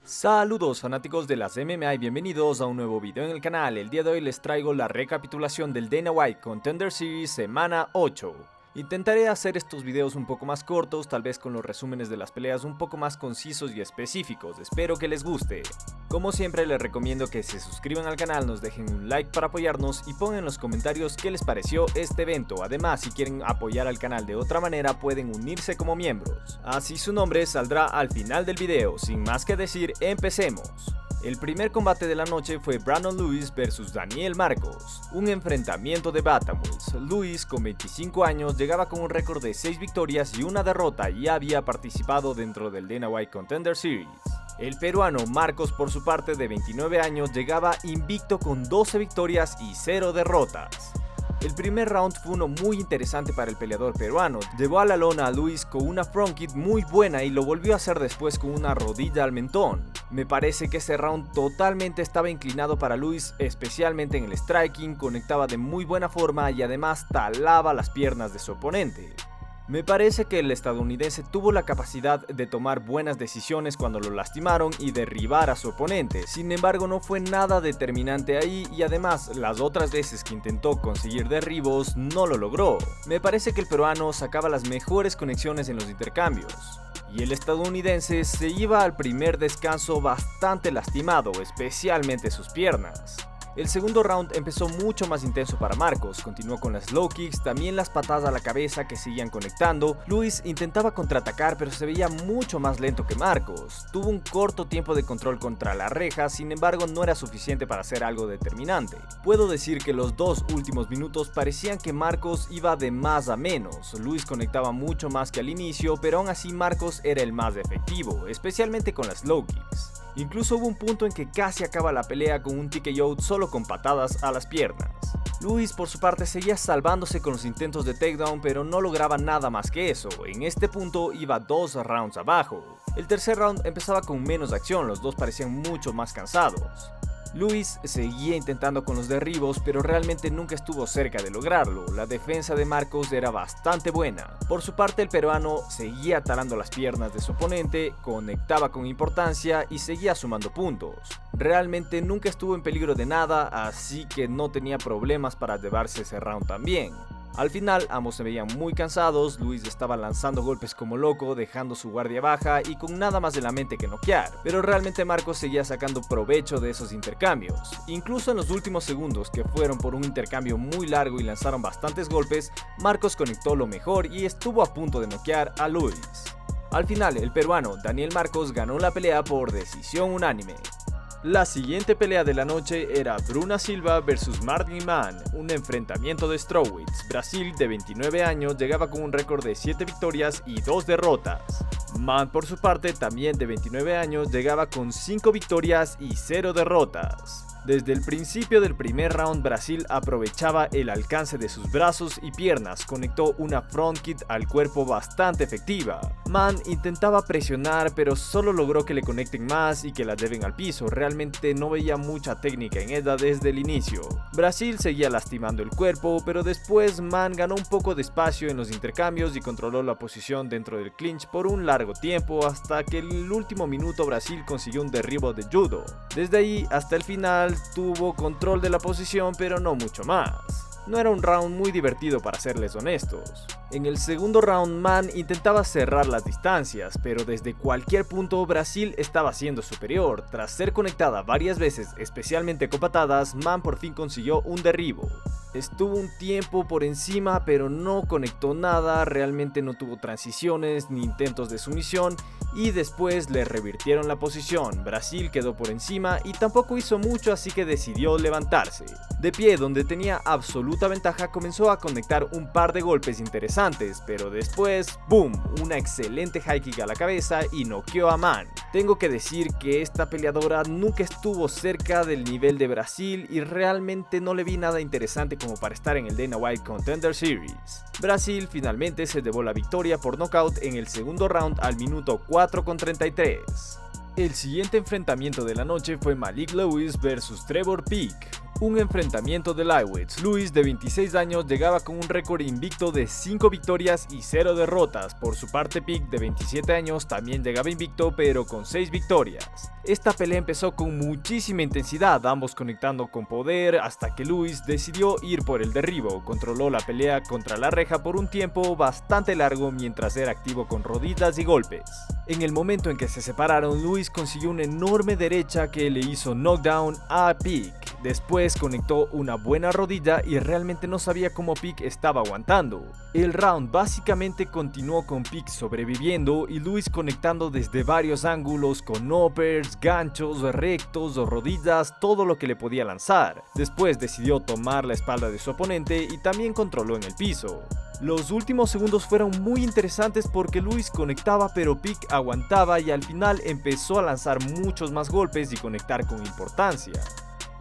Saludos fanáticos de las MMA y bienvenidos a un nuevo video en el canal. El día de hoy les traigo la recapitulación del Dana White Contender Series semana 8. Intentaré hacer estos videos un poco más cortos, tal vez con los resúmenes de las peleas un poco más concisos y específicos. Espero que les guste. Como siempre les recomiendo que se suscriban al canal, nos dejen un like para apoyarnos y pongan en los comentarios qué les pareció este evento. Además, si quieren apoyar al canal de otra manera pueden unirse como miembros. Así su nombre saldrá al final del video. Sin más que decir, empecemos. El primer combate de la noche fue Brandon Lewis vs Daniel Marcos, un enfrentamiento de Bantamweights. Lewis, con 25 años, llegaba con un récord de 6 victorias y una derrota y había participado dentro del Dana White Contender Series. El peruano Marcos, por su parte, de 29 años, llegaba invicto con 12 victorias y 0 derrotas. El primer round fue uno muy interesante para el peleador peruano. Llevó a la lona a Lewis con una front kick muy buena y lo volvió a hacer después con una rodilla al mentón. Me parece que ese round totalmente estaba inclinado para Lewis, especialmente en el striking, conectaba de muy buena forma y además talaba las piernas de su oponente. Me parece que el estadounidense tuvo la capacidad de tomar buenas decisiones cuando lo lastimaron y derribar a su oponente. Sin embargo, no fue nada determinante ahí y además las otras veces que intentó conseguir derribos no lo logró. Me parece que el peruano sacaba las mejores conexiones en los intercambios. Y el estadounidense se iba al primer descanso bastante lastimado, especialmente sus piernas. El segundo round empezó mucho más intenso para Marcos, continuó con las low kicks, también las patadas a la cabeza que seguían conectando. Lewis intentaba contraatacar pero se veía mucho más lento que Marcos. Tuvo un corto tiempo de control contra la reja, sin embargo no era suficiente para hacer algo determinante. Puedo decir que los dos últimos minutos parecían que Marcos iba de más a menos. Lewis conectaba mucho más que al inicio, pero aún así Marcos era el más efectivo, especialmente con las low kicks. Incluso hubo un punto en que casi acaba la pelea con un TKO solo con patadas a las piernas. Lewis por su parte seguía salvándose con los intentos de takedown pero no lograba nada más que eso. En este punto iba 2 rounds abajo. El tercer round empezaba con menos acción, los dos parecían mucho más cansados. Lewis seguía intentando con los derribos, pero realmente nunca estuvo cerca de lograrlo. La defensa de Marcos era bastante buena. Por su parte, el peruano seguía talando las piernas de su oponente, conectaba con importancia y seguía sumando puntos. Realmente nunca estuvo en peligro de nada, así que no tenía problemas para llevarse ese round también. Al final ambos se veían muy cansados, Lewis estaba lanzando golpes como loco, dejando su guardia baja y con nada más de la mente que noquear, pero realmente Marcos seguía sacando provecho de esos intercambios. Incluso en los últimos segundos, que fueron por un intercambio muy largo y lanzaron bastantes golpes, Marcos conectó lo mejor y estuvo a punto de noquear a Lewis. Al final, el peruano Daniel Marcos ganó la pelea por decisión unánime. La siguiente pelea de la noche era Bruna Silva vs Martin Mann, un enfrentamiento de strawweights. Brasil, de 29 años, llegaba con un récord de 7 victorias y 2 derrotas. Mann, por su parte, también de 29 años, llegaba con 5 victorias y 0 derrotas. Desde el principio del primer round, Brasil aprovechaba el alcance de sus brazos y piernas, conectó una front kick al cuerpo bastante efectiva. Mann intentaba presionar, pero solo logró que le conecten más y que la lleven al piso. Realmente no veía mucha técnica en ella desde el inicio. Brasil seguía lastimando el cuerpo, pero después Mann ganó un poco de espacio en los intercambios y controló la posición dentro del clinch por un largo tiempo, hasta que en el último minuto Brasil consiguió un derribo de judo. Desde ahí hasta el final tuvo control de la posición, pero no mucho más. No era un round muy divertido para serles honestos. En el segundo round, Mann intentaba cerrar las distancias, pero desde cualquier punto Brasil estaba siendo superior. Tras ser conectada varias veces, especialmente con patadas, Mann por fin consiguió un derribo. Estuvo un tiempo por encima, pero no conectó nada, realmente no tuvo transiciones ni intentos de sumisión y después le revirtieron la posición. Brasil quedó por encima y tampoco hizo mucho, así que decidió levantarse. De pie, donde tenía absoluta ventaja, comenzó a conectar un par de golpes interesantes, pero después, ¡boom!, una excelente high kick a la cabeza y noqueó a Mann. Tengo que decir que esta peleadora nunca estuvo cerca del nivel de Brasil y realmente no le vi nada interesante como para estar en el Dana White Contender Series. Brasil finalmente se llevó la victoria por nocaut en el segundo round al minuto 4:33. El siguiente enfrentamiento de la noche fue Malik Lewis vs Trevor Peek, Un enfrentamiento de lightweights. Luis, de 26 años, llegaba con un récord invicto de 5 victorias y 0 derrotas. Por su parte, Pick, de 27 años, también llegaba invicto, pero con 6 victorias. Esta pelea empezó con muchísima intensidad, ambos conectando con poder, hasta que Luis decidió ir por el derribo. Controló la pelea contra la reja por un tiempo bastante largo mientras era activo con rodillas y golpes. En el momento en que se separaron, Luis consiguió una enorme derecha que le hizo knockdown a Pick. Después conectó una buena rodilla y realmente no sabía cómo Pick estaba aguantando. El round básicamente continuó con Pick sobreviviendo y Luis conectando desde varios ángulos con uppers, ganchos, rectos, rodillas, todo lo que le podía lanzar. Después decidió tomar la espalda de su oponente y también controló en el piso. Los últimos segundos fueron muy interesantes porque Luis conectaba pero Pick aguantaba y al final empezó a lanzar muchos más golpes y conectar con importancia.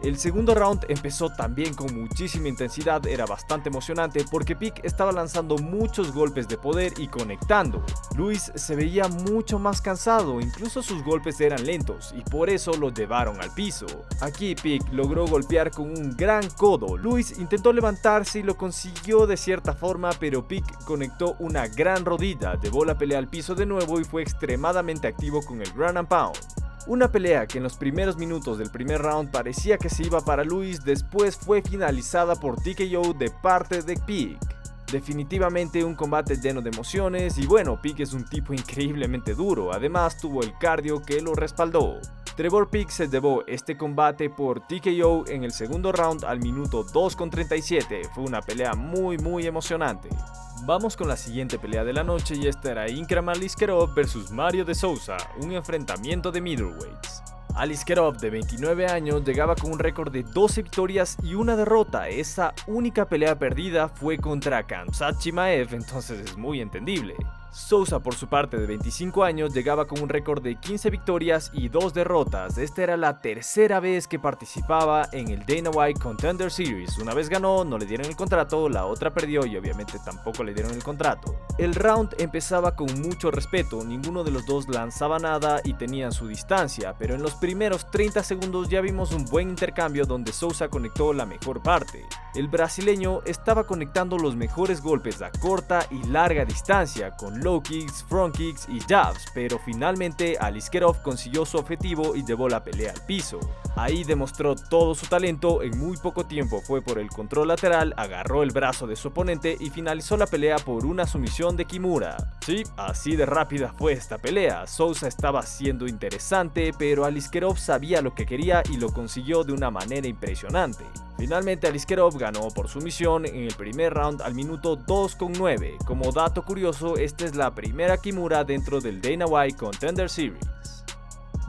El segundo round empezó también con muchísima intensidad, era bastante emocionante porque Pick estaba lanzando muchos golpes de poder y conectando. Luis se veía mucho más cansado, incluso sus golpes eran lentos y por eso lo llevaron al piso. Aquí Pick logró golpear con un gran codo. Luis intentó levantarse y lo consiguió de cierta forma, pero Pick conectó una gran rodilla, llevó la pelea al piso de nuevo y fue extremadamente activo con el ground and pound. Una pelea que en los primeros minutos del primer round parecía que se iba para Luis, después fue finalizada por TKO de parte de Pick. Definitivamente un combate lleno de emociones y bueno, Pick es un tipo increíblemente duro, además tuvo el cardio que lo respaldó. Trevor Pick se llevó este combate por TKO en el segundo round al minuto 2:37, fue una pelea muy emocionante. Vamos con la siguiente pelea de la noche y esta era Ikram Aliskerov vs Mario de Souza, un enfrentamiento de middleweights. Aliskerov, de 29 años, llegaba con un récord de 12 victorias y una derrota. Esa única pelea perdida fue contra Khamzat Chimaev, entonces es muy entendible. Souza, por su parte, de 25 años, llegaba con un récord de 15 victorias y 2 derrotas. Esta era la tercera vez que participaba en el Dana White Contender Series. Una vez ganó, no le dieron el contrato, la otra perdió y obviamente tampoco le dieron el contrato. El round empezaba con mucho respeto, ninguno de los dos lanzaba nada y tenían su distancia, pero en los primeros 30 segundos ya vimos un buen intercambio donde Souza conectó la mejor parte. El brasileño estaba conectando los mejores golpes a corta y larga distancia, con low kicks, front kicks y jabs, pero finalmente Aliskerov consiguió su objetivo y llevó la pelea al piso. Ahí demostró todo su talento, en muy poco tiempo fue por el control lateral, agarró el brazo de su oponente y finalizó la pelea por una sumisión de Kimura. Sí, así de rápida fue esta pelea. Souza estaba siendo interesante, pero Aliskerov sabía lo que quería y lo consiguió de una manera impresionante. Finalmente Aliskerov ganó por sumisión en el primer round al minuto 2:9. Como dato curioso, esta es la primera Kimura dentro del Dana White Contender Series.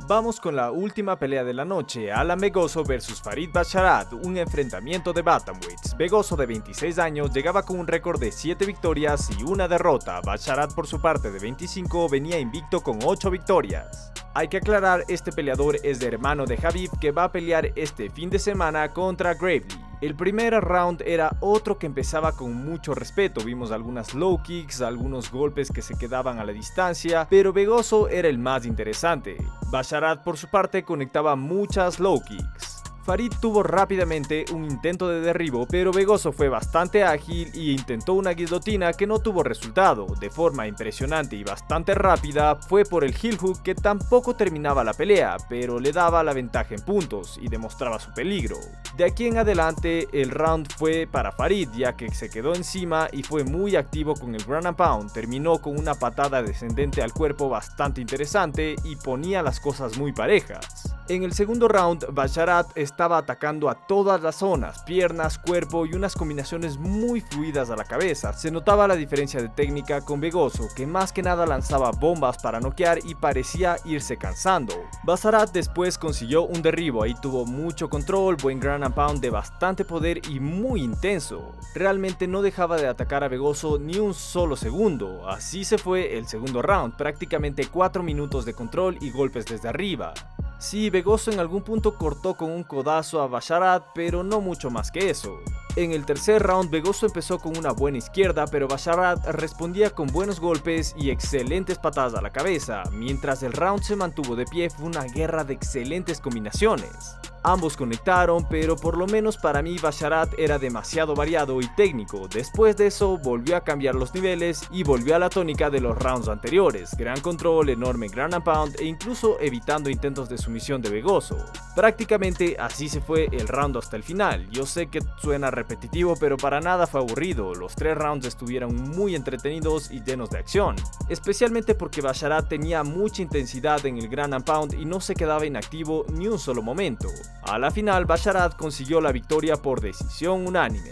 Vamos con la última pelea de la noche, Alan Begoso vs Farid Basharat, un enfrentamiento de bantamweights. Begoso, de 26 años, llegaba con un récord de 7 victorias y una derrota. Basharat, por su parte, de 25, venía invicto con 8 victorias. Hay que aclarar, este peleador es de hermano de Khabib, que va a pelear este fin de semana contra Gravely. El primer round era otro que empezaba con mucho respeto, vimos algunas low kicks, algunos golpes que se quedaban a la distancia, pero Begoso era el más interesante. Basharat, por su parte, conectaba muchas low kicks. Farid tuvo rápidamente un intento de derribo, pero Begoso fue bastante ágil y intentó una guillotina que no tuvo resultado. De forma impresionante y bastante rápida, fue por el heel hook que tampoco terminaba la pelea, pero le daba la ventaja en puntos y demostraba su peligro. De aquí en adelante, el round fue para Farid, ya que se quedó encima y fue muy activo con el ground and pound. Terminó con una patada descendente al cuerpo bastante interesante y ponía las cosas muy parejas. En el segundo round, Basharat estaba atacando a todas las zonas, piernas, cuerpo y unas combinaciones muy fluidas a la cabeza. Se notaba la diferencia de técnica con Begoso, que más que nada lanzaba bombas para noquear y parecía irse cansando. Basharat después consiguió un derribo, ahí tuvo mucho control, buen ground and pound de bastante poder y muy intenso. Realmente no dejaba de atacar a Begoso ni un solo segundo. Así se fue el segundo round, prácticamente 4 minutos de control y golpes desde arriba. Sí, Begoso en algún punto cortó con un codazo a Basharat, pero no mucho más que eso. En el tercer round, Begoso empezó con una buena izquierda, pero Basharat respondía con buenos golpes y excelentes patadas a la cabeza. Mientras el round se mantuvo de pie, fue una guerra de excelentes combinaciones. Ambos conectaron, pero por lo menos para mí Basharat era demasiado variado y técnico. Después de eso volvió a cambiar los niveles y volvió a la tónica de los rounds anteriores, gran control, enorme ground and pound e incluso evitando intentos de sumisión de Vegoso. Prácticamente así se fue el round hasta el final. Yo sé que suena repetitivo, pero para nada fue aburrido. Los 3 rounds estuvieron muy entretenidos y llenos de acción, especialmente porque Basharat tenía mucha intensidad en el ground and pound y no se quedaba inactivo ni un solo momento. A la final, Basharat consiguió la victoria por decisión unánime.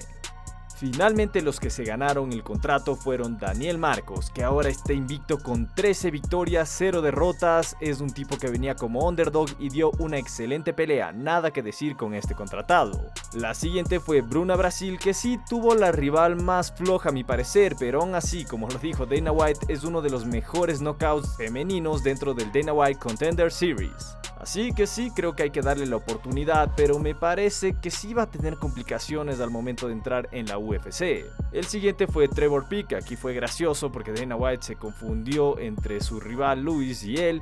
Finalmente los que se ganaron el contrato fueron Daniel Marcos, que ahora está invicto con 13 victorias, 0 derrotas, es un tipo que venía como underdog y dio una excelente pelea, nada que decir con este contratado. La siguiente fue Bruna Brasil, que sí tuvo la rival más floja a mi parecer, pero aún así, como lo dijo Dana White, es uno de los mejores knockouts femeninos dentro del Dana White Contender Series. Así que sí, creo que hay que darle la oportunidad, pero me parece que sí va a tener complicaciones al momento de entrar en la UFC. El siguiente fue Trevor Peek. Aquí fue gracioso porque Dana White se confundió entre su rival Luis y él,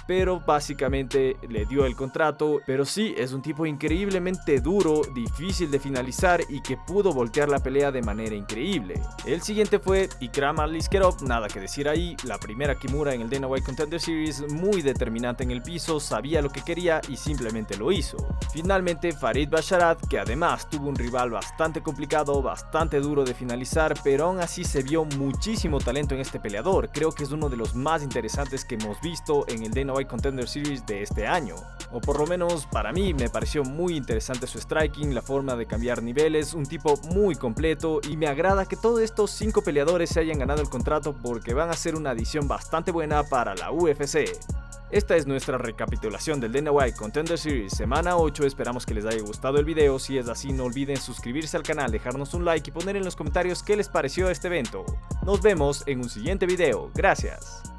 pero básicamente le dio el contrato. Pero sí, es un tipo increíblemente duro, difícil de finalizar y que pudo voltear la pelea de manera increíble. El siguiente fue Ikram Aliskerov, nada que decir ahí, la primera Kimura en el Dana White Contender Series, muy determinante en el piso, sabía lo que quería y simplemente lo hizo. Finalmente Farid Basharat, que además tuvo un rival bastante complicado, bastante duro de finalizar, pero aún así se vio muchísimo talento en este peleador. Creo que es uno de los más interesantes que hemos visto en el Dana White Contender Series de este año, o por lo menos para mí me pareció muy interesante su striking, la forma de cambiar niveles, un tipo muy completo, y me agrada que todos estos 5 peleadores se hayan ganado el contrato porque van a ser una adición bastante buena para la UFC. Esta es nuestra recapitulación del Dana White Contender Series semana 8, esperamos que les haya gustado el video. Si es así, no olviden suscribirse al canal, dejarnos un like y poner en los comentarios qué les pareció este evento. Nos vemos en un siguiente video, gracias.